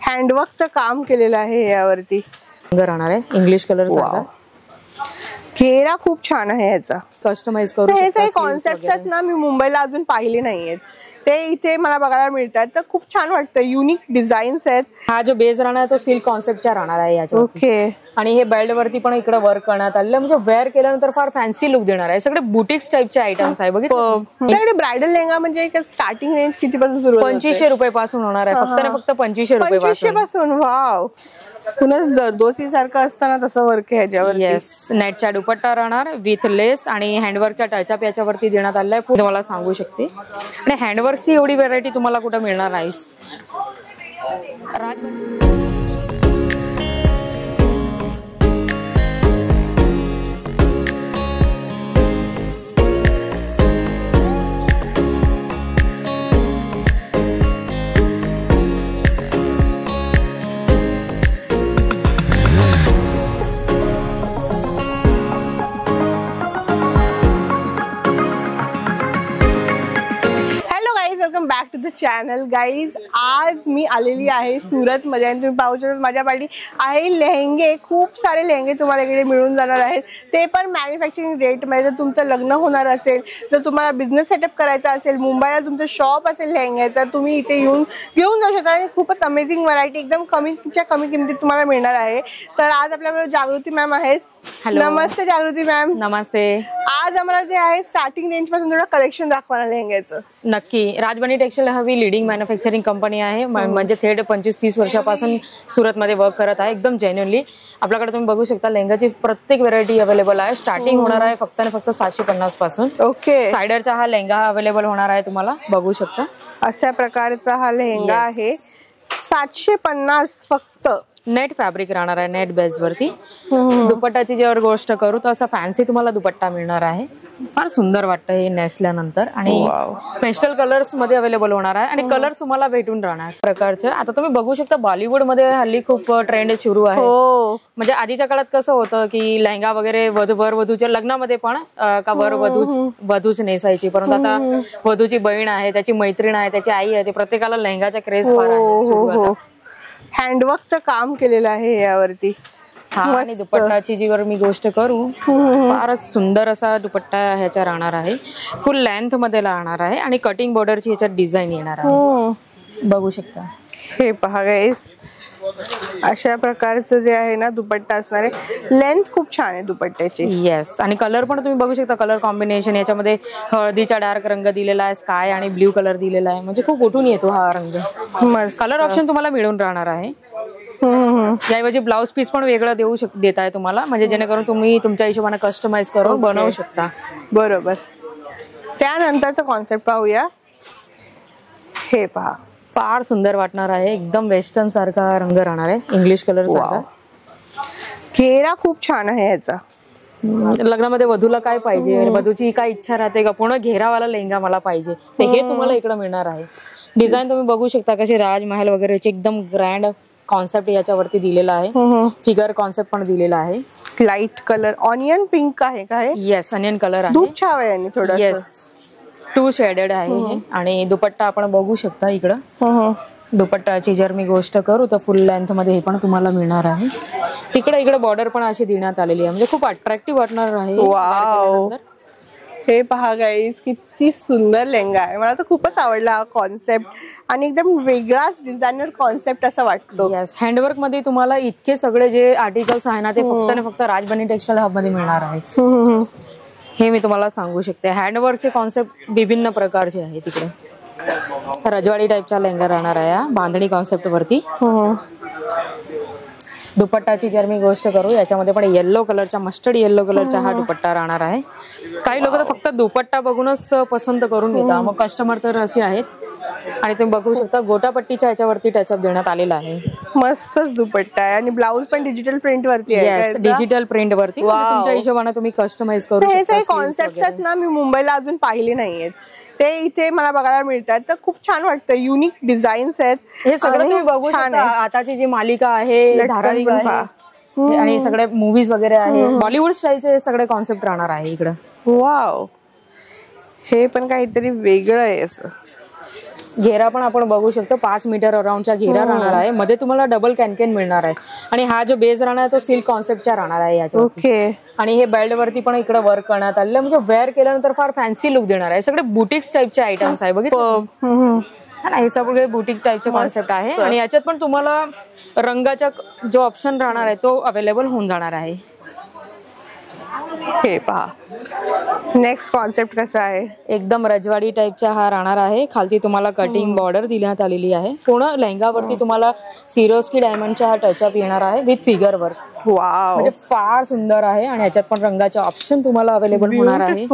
हँडवर्कचं काम केलेलं आहे यावरती. राहणार आहे इंग्लिश कलर सारखा. घेरा खूप छान आहे याचा. कस्टमाइज करू शकता. हे कॉन्सेप्ट्स आहेत ना, मी मुंबईला अजून पाहिले नाहीयेत, ते इथे मला बघायला मिळतात, तर खूप छान वाटतं. युनिक डिझाईन्स आहेत. हा जो बेस राहणार आहे तो सिल्क कॉन्सेप्टचा राहणार आहे याच्या. ओके. आणि हे बेल्ट वरती पण इकडे वर्क करण्यात आलेलं, म्हणजे वेअर केल्यानंतर फार फॅन्सी लुक देणार आहे. सगळे बुटिक्स टाइपचे आयटम्स आहे. बघितलं ब्रायडल लेहंगा म्हणजे स्टार्टिंग रेंज किती पासून सुरू? 2500 रुपये पासून होणार आहे. फक्त ना फक्त 2500 रुपये पासून. वाव. पुन्हा जरदोसी सारखं असताना तसं वर्क आहे ह्याच्यावर. येस. नेटचा दुपट्टा राहणार विथ लेस आणि हँडवर्कच्या टचअप याच्यावरती देण्यात आलेला आहे. तुम्हाला सांगू शकते. आणि हँडवर्कची एवढी व्हरायटी तुम्हाला कुठे मिळणार नाही. Back to the channel guys. आज मी आलेली आहे सुरत मध्ये आणि तुम्ही पाहू शकता माझ्या पाठी आहे लेहंगे. खूप सारे लेहंगे तुम्हाला इकडे मिळून जाणार आहेत, ते पण मॅन्युफॅक्चरिंग रेट मध्ये. जर तुमचं लग्न होणार असेल, जर तुम्हाला बिझनेस सेटअप करायचा असेल, मुंबईला तुमचं शॉप असेल लेहंग्याचं, तुम्ही इथे येऊन घेऊन जाऊ शकता. आणि खूपच अमेझिंग व्हरायटी एकदम कमी किमतीत तुम्हाला मिळणार आहे. तर आज आपल्याकडे जागृती मॅम आहेत. नमस्ते जागृती मॅम. नमस्ते. आज आम्हाला जे आहे स्टार्टिंग रेंज पासून थोडं कलेक्शन दाखवणार लेहंग्याचं. नक्की. राजबनी टेक्सटाईल हवी लीडिंग मॅन्युफॅक्चरिंग कंपनी आहे. म्हणजे थेट 25-30 वर्षापासून सुरत मध्ये वर्क करत आहे. एकदम जेन्युअनली आपल्याकडे तुम्ही बघू शकता लेहंगाची प्रत्येक व्हरायटी अवेलेबल आहे. स्टार्टिंग होणार आहे फक्त आणि फक्त 750 पासून. ओके. सायडरचा हा लेहंगा अवेलेबल होणार आहे. तुम्हाला बघू शकता अशा प्रकारचा हा लेहंगा आहे. 750 फक्त. नेट फॅब्रिक राहणार आहे नेट बेस वरती. दुपट्टाची जेव्हा गोष्ट करू तर असा फॅन्सी तुम्हाला दुपट्टा मिळणार आहे. फार सुंदर वाटतं हे नेसल्यानंतर. आणि पेस्टल कलर्स मध्ये अवेलेबल होणार आहे आणि कलर तुम्हाला भेटून राहणार प्रकारचे. आता तुम्ही बघू शकता बॉलिवूड मध्ये हल्ली खूप ट्रेंड सुरू आहे. म्हणजे आधीच्या काळात कसं होतं की लेहंगा वगैरे वधूच्या लग्नामध्ये पण का वधूच नेसायची, परंतु आता वधूची बहीण आहे, त्याची मैत्रीण आहे, त्याची आई आहे, ते प्रत्येकाला लेहंगाचा क्रेज फार आहे. हँडवर्कचं काम केलेलं आहे यावरती. आणि दुपट्टाची जी मी गोष्ट करू फारच सुंदर असा दुपट्टा ह्याचा राहणार आहे. फुल लेंथ मध्ये राहणार आहे आणि कटिंग बॉर्डरची ह्याच्यात डिझाईन येणार आहे. बघू शकता. हे पहा गाईस, अशा प्रकारचं जे आहे ना दुपट्टा असणार आहे. लेंथ खूप छान आहे दुपट्ट्याची. येस. आणि कलर पण तुम्ही बघू शकता. कलर कॉम्बिनेशन याच्यामध्ये हळदीचा डार्क रंग दिलेला आहे, स्काय आणि ब्ल्यू कलर दिलेला आहे. म्हणजे खूप उठून येतो हा रंग. कलर ऑप्शन तुम्हाला मिळून राहणार आहे. याऐवजी ब्लाउज पीस पण वेगळं देत आहे तुम्हाला, म्हणजे जेणेकरून तुम्ही तुमच्या हिशोबाने कस्टमाइज करून बनवू शकता. बरोबर. त्यानंतरचा कॉन्सेप्ट पाहूया. हे पहा, फार सुंदर वाटणार आहे. एकदम वेस्टर्न सारखा रंग राहणार आहे, इंग्लिश कलर सारखा. घेरा खूप छान आहे याचा. लग्नामध्ये वधूला काय पाहिजे, वधूची काय इच्छा राहते का पूर्ण घेरावाला लेहंगा मला पाहिजे, ते हे तुम्हाला इकडे मिळणार आहे. डिझाईन तुम्ही बघू शकता कसे राजमहल वगैरेचे एकदम ग्रँड कॉन्सेप्ट याच्यावरती दिलेला आहे. फिगर कॉन्सेप्ट पण दिलेला आहे. लाईट कलर ऑनियन पिंक आहे का? येस, ऑनियन कलर आहे. दूध छाव आहे थोडं. येस, 2 शेडेड आहे. आणि दुपट्टा आपण बघू शकता इकडं. दुपट्टाची जर मी गोष्ट करू तर फुल लेंथ मध्ये हे पण तुम्हाला मिळणार आहे. इकडे बॉर्डर पण अशी देण्यात आलेली आहे, म्हणजे खूप अट्रॅक्टिव्ह वाटणार आहे. वाव. हे पहा गाईज, किती सुंदर लेहंगा आहे. मला तर खूपच आवडला हा कॉन्सेप्ट आणि एकदम वेगळाच डिझायनर कॉन्सेप्ट असं वाटतो. येस. हँडवर्क मध्ये तुम्हाला इतके सगळे जे आर्टिकल्स आहे ना ते फक्त आणि फक्त राजबनी टेक्सटाईल हब मध्ये मिळणार आहे. हे मी तुम्हाला सांगू शकते. हँडवर्कचे कॉन्सेप्ट विभिन्न प्रकारचे आहे. तिकडे रजवाडी टाइपचा लेहंगा राहणार आहे बांधणी कॉन्सेप्ट वरती. दुपट्टाची जर मी गोष्ट करू याच्यामध्ये पण येल्लो कलरचा, मस्टर्ड येल्लो कलरचा हा दुपट्टा राहणार आहे. काही लोक तर फक्त दुपट्टा बघूनच पसंत करून घेतात, मग कस्टमर तर असे आहेत. आणि तुम्ही बघू शकता गोटापट्टीच्या याच्यावरती टचअप देण्यात आलेला आहे. मस्तच दुपट्टा आहे आणि ब्लाउज पण डिजिटल प्रिंट वरती आहे. येस, डिजिटल प्रिंट वरती. तुमच्या हिशोबाने तुम्ही कस्टमाइज करू शकता. हे कॉन्सेप्ट आहेत ना, मी मुंबईला अजून पाहिले नाहीयेत, ते इथे मला बघायला मिळतात. तर खूप छान वाटतं. युनिक डिझाईन्स आहेत. हे सगळं तुम्ही बघू शकता. आताची जी मालिका आहे धारावाहिक आहे आणि सगळे मूवीज वगैरे आहे, बॉलिवूड स्टाईलचे सगळे कॉन्सेप्ट राहणार आहे इकडे. वाव. हे पण काहीतरी वेगळं आहे असं. घेरा पण आपण बघू शकतो 5 मीटर अराउंडचा घेरा राहणार आहे. मध्ये तुम्हाला डबल कॅनकॅन मिळणार आहे आणि हा जो बेस राहणार आहे तो सिल्क कॉन्सेप्टचा राहणार आहे याच्यावर. ओके. आणि हे बेल्ट वरती पण इकडे वर्क करण्यात आलेलं म्हणजे वेअर केल्यानंतर फार फॅन्सी लुक देणार आहे. सगळे बुटिक्स टाईपचे आयटम्स आहे बघितलं. हे सगळे बुटीक टाईपचे कॉन्सेप्ट आहे आणि याच्यात पण तुम्हाला रंगाचा जो ऑप्शन राहणार आहे तो अवेलेबल होऊन जाणार आहे. हे पहा नेक्स्ट कॉन्सेप्ट कसा आहे. एकदम रजवाडी टाईपचा हा राहणार आहे. खालती तुम्हाला कटिंग बॉर्डर देण्यात आलेली आहे. पूर्ण लेहंगावरती तुम्हाला सिरोस्की डायमंडचा हा टचअप येणार आहे विथ फिगर वर्क. वाव, म्हणजे फार सुंदर आहे आणि याच्यात पण रंगाचे ऑप्शन तुम्हाला अवेलेबल होणार आहे.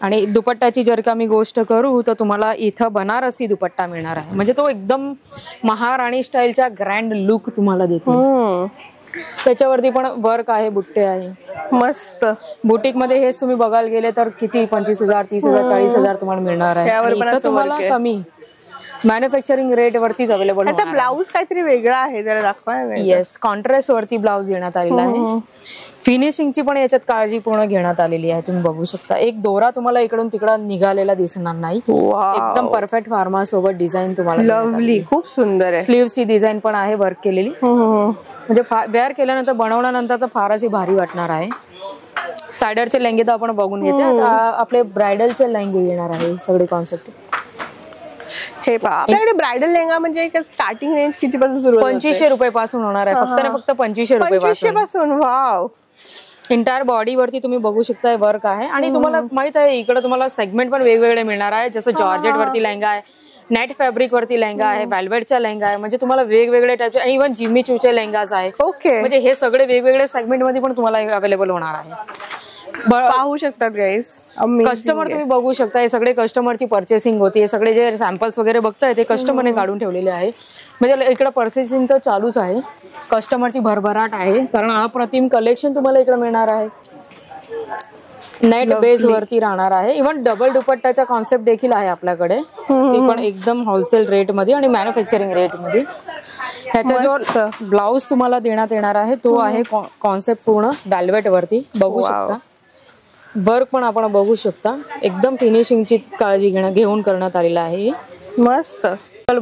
आणि दुपट्ट्याची जर का मी गोष्ट करू तर तुम्हाला इथं बनारसी दुपट्टा मिळणार आहे. म्हणजे तो एकदम महाराणी स्टाईलचा ग्रँड लुक तुम्हाला देतो. त्याच्यावरती पण वर्क आहे, बुट्टे आहे मस्त. बुटीक मध्ये हेच तुम्ही बघायला गेले तर किती 25,000 30,000 40,000 तुम्हाला मिळणार आहे. इथं तुम्हाला कमी मॅन्युफॅक्चरिंग रेट वरतीच अवेलेबल. आता ब्लाऊज काहीतरी वेगळा आहे जरा दाखवा. येस, कॉन्ट्रास्ट वरती ब्लाऊज देण्यात आलेला आहे. फिनिशिंगची पण याच्यात काळजी पूर्ण घेण्यात आलेली आहे. तुम्ही बघू शकता एक दोरा तुम्हाला इकडून तिकडं निघालेला दिसणार नाही. एकदम परफेक्ट फार्मा सोबत डिझाईन तुम्हाला. लवली, खूप सुंदर आहे. स्लीव्हची डिझाईन पण आहे वर्क केलेली. म्हणजे वेअर केल्यानंतर बनवल्यानंतर तर फारच भारी वाटणार आहे. सायडरचे लेंगे तर आपण बघून घेते. आपले ब्रायडलचे लेंगे येणार आहे सगळे कॉन्सेप्ट. हे पहा आपल्याकडे ब्रायडल लेहंगा म्हणजे स्टार्टिंग रेंज किती पासून सुरू होते. 2500 रुपये पासून होणार आहे. फक्त ना फक्त 2500 रुपये पासून. वाव. इंटायर बॉडी वरती तुम्ही बघू शकता वर्क आहे. आणि तुम्हाला माहित आहे इकडे तुम्हाला सेगमेंट पण वेगवेगळे मिळणार आहे. जसं जॉर्जेट वरती लेहंगा आहे, नेट फॅब्रिक वरती लेहंगा आहे, वेल्वेटचा लेहंगा आहे. म्हणजे तुम्हाला वेगवेगळे टाइपचे इव्हन जिम्मी चूचे लेहंगाज आहे. ओके. म्हणजे हे सगळे वेगवेगळे सेगमेंट मध्ये पण तुम्हाला अवेलेबल होणार आहे. पाहू शकतात गाईस. कस्टमर तुम्ही बघू शकता हे सगळे कस्टमरची परचेसिंग होती. हे सगळे जे सॅम्पल्स वगैरे बघताय ते कस्टमरने काढून ठेवलेले आहे. म्हणजे इकडे परचेसिंग तर चालूच आहे. कस्टमरची भरभराट आहे कारण अप्रतिम कलेक्शन तुम्हाला इकडे मिळणार आहे. नेट बेस वरती राहणार आहे. इव्हन डबल दुपट्ट्याचा कॉन्सेप्ट देखील आहे आपल्याकडे. ते पण एकदम होलसेल रेट मध्ये आणि मॅन्युफॅक्चरिंग रेट मध्ये. ह्याचा जो ब्लाऊज तुम्हाला देण्यात येणार आहे तो आहे कॉन्सेप्ट पूर्ण वेल्वेट वरती. बघू शकता वर्क पण आपण बघू शकता. एकदम फिनिशिंगची काळजी घेऊन करण्यात आलेला आहे. मस्त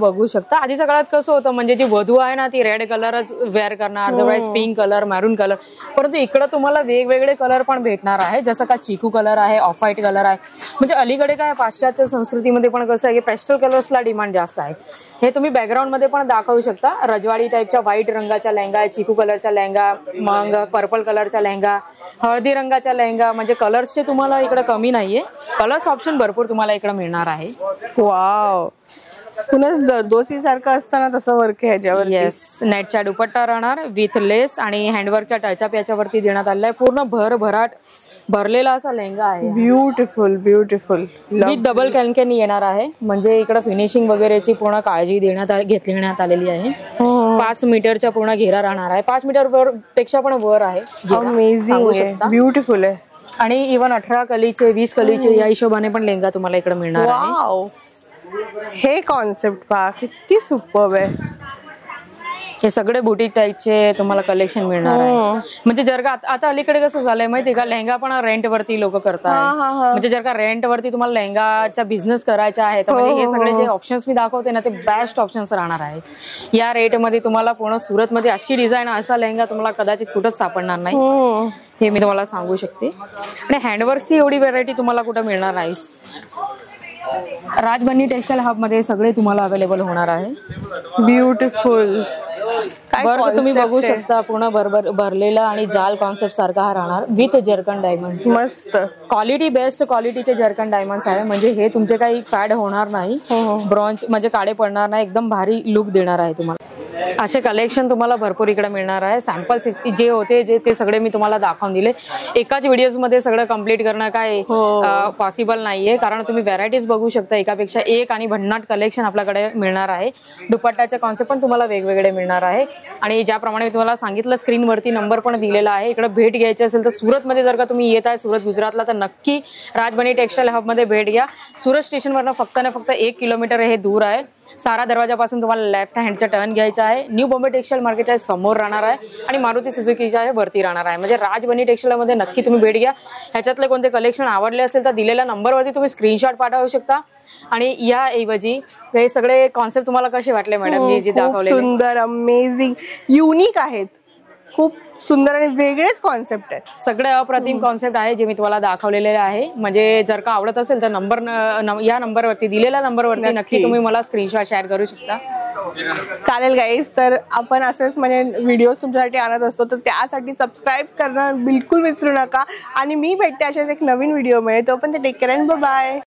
बघू शकता. आधीच्या काळात कसं होतं म्हणजे जी वधू आहे ना ती रेड कलरच वेअर करणार, अदरवाईज पिंक कलर, मॅरून कलर. परंतु इकडे तुम्हाला वेगवेगळे कलर पण भेटणार आहे. जसं का चिकू कलर आहे, ऑफ व्हाईट कलर आहे. म्हणजे अलीकडे काय पाश्चात्य संस्कृतीमध्ये पण कसं आहे की पेस्टल कलर्सला डिमांड जास्त आहे. हे तुम्ही बॅकग्राऊंड मध्ये पण दाखवू शकता. रजवाडी टाईपच्या व्हाईट रंगाचा लेहंगा आहे, चिकू कलरचा लेहंगा, मग पर्पल कलरचा लेहंगा, हळदी रंगाचा लेहंगा. म्हणजे कलर्सचे तुम्हाला इकडे कमी नाहीये. कलर्स ऑप्शन भरपूर तुम्हाला इकडे मिळणार आहे. वाव, पुन्हा जरदोसी सारखं असताना तसं वर्क आहे ह्याच्यावर. येस, नेटचा दुपट्टा राहणार विथ लेस आणि हँडवर्कचा टचअप याच्यावरती देण्यात आलेला आहे. पूर्ण भरभराट भरलेला असा लेहंगा आहे. Beautiful beautiful. विथ डबल कॅनकॅन येणार आहे. म्हणजे इकडे फिनिशिंग वगैरेची पूर्ण काळजी घेण्यात आलेली आहे. 5 मीटरचा पूर्ण घेरा राहणार आहे. 5 मीटर पेक्षा पण वर आहे. अमेझिंग, ब्युटिफुल आहे. आणि इव्हन 18 कलीचे 20 कलीचे या हिशोबाने पण लेहंगा तुम्हाला इकडे मिळणार आहे. हे कॉन्सेप्ट पहा किती सुपर्ब आहे. हे सगळे बुटीक टाईपचे तुम्हाला कलेक्शन मिळणार आहे. म्हणजे जर का आता अलीकडे कसं झालंय माहितीये का लेहंगा पण रेंट वरती लोक करतात. म्हणजे जर का रेंट वरती तुम्हाला लेहंगाचा बिझनेस करायचा आहे तर म्हणजे हे सगळे जे ऑप्शन्स मी दाखवते ना ते बेस्ट ऑप्शन्स राहणार आहे. या रेट मध्ये तुम्हाला पूर्ण सुरत मध्ये अशी डिझाईन असा लेहंगा तुम्हाला कदाचित कुठंच सापडणार नाही. हे मी तुम्हाला सांगू शकते. आणि हँडवर्कची एवढी व्हरायटी तुम्हाला कुठं मिळणार नाही. राजबन्नी टेक्सटाईल हब मध्ये सगळे तुम्हाला अवेलेबल होणार आहे. ब्युटिफुल वर्क तुम्ही बघू शकता. पूर्ण भरलेला आणि जाल कॉन्सेप्ट सारखा हा राहणार विथ जर्कन डायमंड. मस्त क्वालिटी, बेस्ट क्वालिटीचे जर्कन डायमंड्स आहे. म्हणजे हे तुमचे काही फॅड होणार नाही, ब्रॉन्झ म्हणजे काळे पडणार नाही. एकदम भारी लुक देणार आहे तुम्हाला. असे कलेक्शन तुम्हाला भरपूर इकडे मिळणार आहे. सॅम्पल्स जे होते ते सगळे मी तुम्हाला दाखवून दिले. एकाच व्हिडिओज मध्ये सगळं कम्प्लीट करणं काय पॉसिबल नाहीये कारण तुम्ही व्हरायटीज बघू शकता. एकापेक्षा एक आणि भन्नाट कलेक्शन आपल्याकडे मिळणार आहे. दुपट्ट्याचे कॉन्सेप्ट पण तुम्हाला वेगवेगळे मिळणार आहे. आणि ज्याप्रमाणे मी तुम्हाला सांगितलं स्क्रीनवरती नंबर पण दिलेला आहे. इकडे भेट घ्यायची असेल तर सुरतमध्ये जर का तुम्ही येत आहे सुरत गुजरातला तर नक्की राजबन्नी टेक्सटाईल हब मध्ये भेट घ्या. सुरत स्टेशनवरनं फक्त 1 किलोमीटर हे दूर आहे. सारा दरवाजापासून तुम्हाला लेफ्ट हँडचा टर्न घ्यायचा आहे. न्यू बॉम्बे टेक्सटाईल मार्केटच्या समोर राहणार आहे आणि मारुती सुझुकीच्या आहे वरती राहणार आहे. म्हणजे राजबनी टेक्सटाईल मध्ये नक्की तुम्ही भेट घ्या. ह्याच्यातले कोणते कलेक्शन आवडले असेल तर दिलेल्या नंबरवरती तुम्ही स्क्रीनशॉट पाठवू शकता. आणि याऐवजी हे सगळे कॉन्सेप्ट तुम्हाला कसे वाटले मॅडम? मी जे दाखवले सुंदर, अमेझिंग, युनिक आहेत, खूप सुंदर आणि वेगळेच कॉन्सेप्ट आहेत. सगळे अप्रतिम कॉन्सेप्ट आहे जे मी तुम्हाला दाखवलेले आहे. म्हणजे जर का आवडत असेल तर या नंबरवरती दिलेल्या नंबरवरती नक्की तुम्ही मला स्क्रीनशॉट शेअर करू शकता. चालेल गाईज, तर आपण असेच म्हणजे व्हिडिओज तुमच्यासाठी आणत असतो, तर त्यासाठी सबस्क्राईब करणं बिलकुल विसरू नका. आणि मी भेटते अशाच एक नवीन व्हिडिओ मध्ये. तो पण ते टेक केअर अँड बाय.